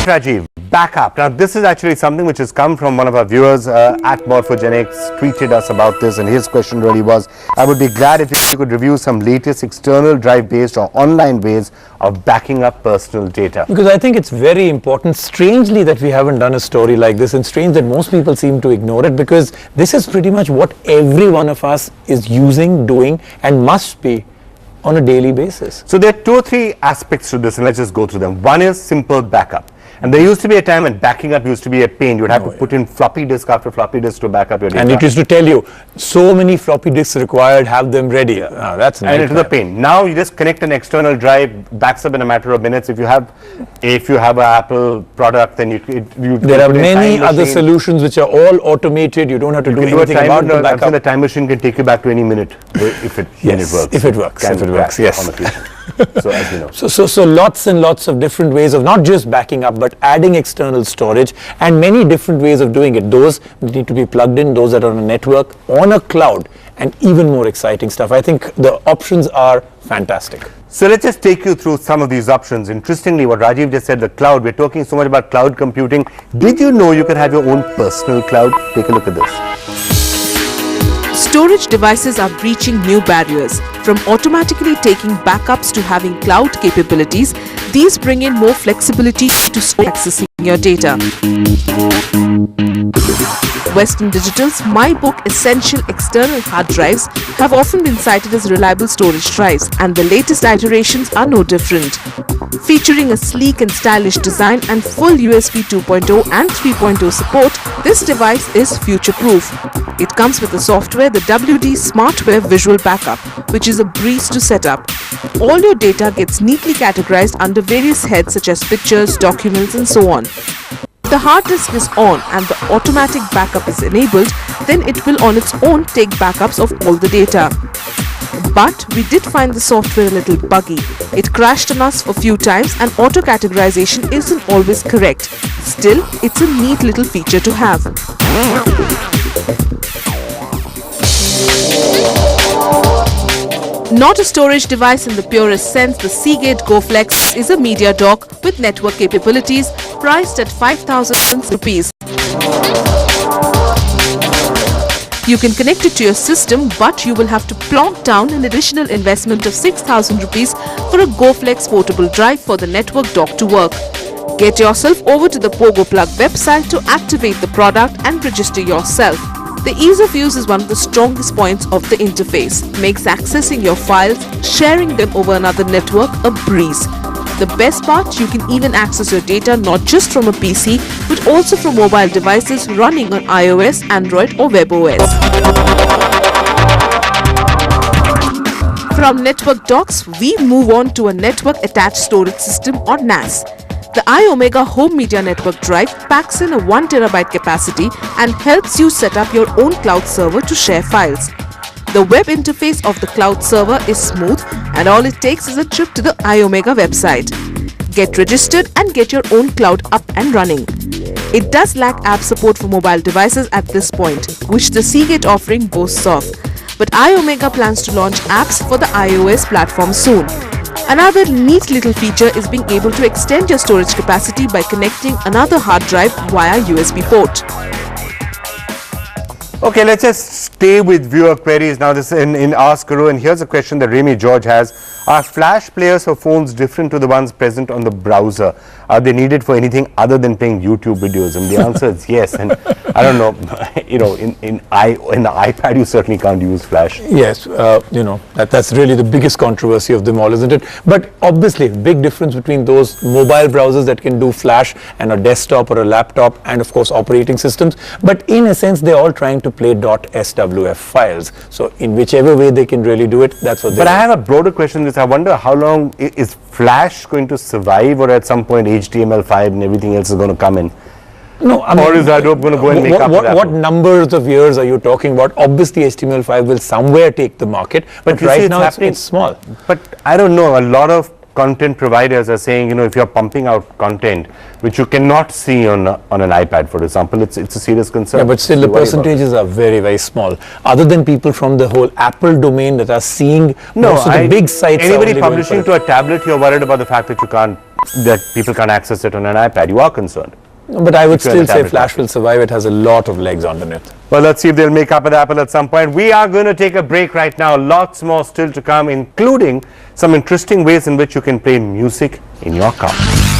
Rajiv, backup. Now this is actually something which has come from one of our viewers at Morphogenics, tweeted us about this, and his question really was, I would be glad if you could review some latest external drive based or online ways of backing up personal data. Because I think it's very important, strangely, that we haven't done a story like this, and strange that most people seem to ignore it, because this is pretty much what every one of us is using, doing, and must be on a daily basis. So there are 2 or 3 aspects to this, and let's just go through them. One is simple backup. And there used to be a time when backing up used to be a pain. You would have to put in floppy disk after floppy disk to back up your data. And it used to tell you, so many floppy disks required, have them ready. That's and it was a pain. Now you just connect an external drive, backs up in a matter of minutes. If you have an Apple product, then you there are many other solutions which are all automated. You don't have to do anything about the backup. Actually, the time machine can take you back to any minute if it works. If it works, yes. So as you know. So lots and lots of different ways of not just backing up, but adding external storage, and many different ways of doing it. Those need to be plugged in, those that are on a network, on a cloud, and even more exciting stuff. I think the options are fantastic. So let's just take you through some of these options. Interestingly, what Rajiv just said, the cloud, we're talking so much about cloud computing. Did you know you can have your own personal cloud? Take a look at this. Storage devices are breaching new barriers. From automatically taking backups to having cloud capabilities, these bring in more flexibility to accessing your data. Western Digital's MyBook Essential external hard drives have often been cited as reliable storage drives, and the latest iterations are no different. Featuring a sleek and stylish design and full USB 2.0 and 3.0 support, this device is future-proof. It comes with the software, the WD Smartware Visual Backup, which is a breeze to set up. All your data gets neatly categorized under various heads such as pictures, documents, and so on. If the hard disk is on and the automatic backup is enabled, then it will on its own take backups of all the data. But we did find the software a little buggy. It crashed on us a few times and auto-categorization isn't always correct. Still, it's a neat little feature to have. Not a storage device in the purest sense, the Seagate GoFlex is a media dock with network capabilities priced at 5,000 rupees. You can connect it to your system, but you will have to plonk down an additional investment of 6,000 rupees for a GoFlex portable drive for the network dock to work. Get yourself over to the Pogo Plug website to activate the product and register yourself. The ease of use is one of the strongest points of the interface. Makes accessing your files, sharing them over another network a breeze. The best part, you can even access your data not just from a PC, but also from mobile devices running on iOS, Android or WebOS. From network docks, we move on to a network attached storage system or NAS. The IOmega Home Media Network Drive packs in a 1 TB capacity and helps you set up your own cloud server to share files. The web interface of the cloud server is smooth, and all it takes is a trip to the IOmega website. Get registered and get your own cloud up and running. It does lack app support for mobile devices at this point, which the Seagate offering boasts of. But IOmega plans to launch apps for the iOS platform soon. Another neat little feature is being able to extend your storage capacity by connecting another hard drive via USB port. Okay, let's just stay with viewer queries now. This is in Ask Guru, and here's a question that Remy George has. Are flash players for phones different to the ones present on the browser? Are they needed for anything other than playing YouTube videos? And the answer is yes. And I don't know, in the iPad you certainly can't use flash. Yes, that's really the biggest controversy of them all, isn't it? But obviously, big difference between those mobile browsers that can do flash and a desktop or a laptop, and of course operating systems. But in a sense, they're all trying to play .swf files. So in whichever way they can really do it, that's what they do. But I have a broader question, which I wonder how long is flash going to survive, or at some point HTML5 and everything else is going to come in? No, I mean, or is Adobe going to go and make up for that? What numbers of years are you talking about? Obviously, HTML5 will somewhere take the market, but right now it's small. But I don't know, a lot of content providers are saying, if you're pumping out content which you cannot see on an iPad, for example, it's a serious concern. Yeah, but still the percentages are very, very small. Other than people from the whole Apple domain that are seeing most of the big sites. Anybody publishing to a tablet, you're worried about the fact that you can't that people can't access it on an iPad. You are concerned. But I would If you're in still a say tablet Flash will survive. It has a lot of legs underneath. Well, let's see if they'll make up with Apple at some point. We are going to take a break right now. Lots more still to come, including some interesting ways in which you can play music in your car.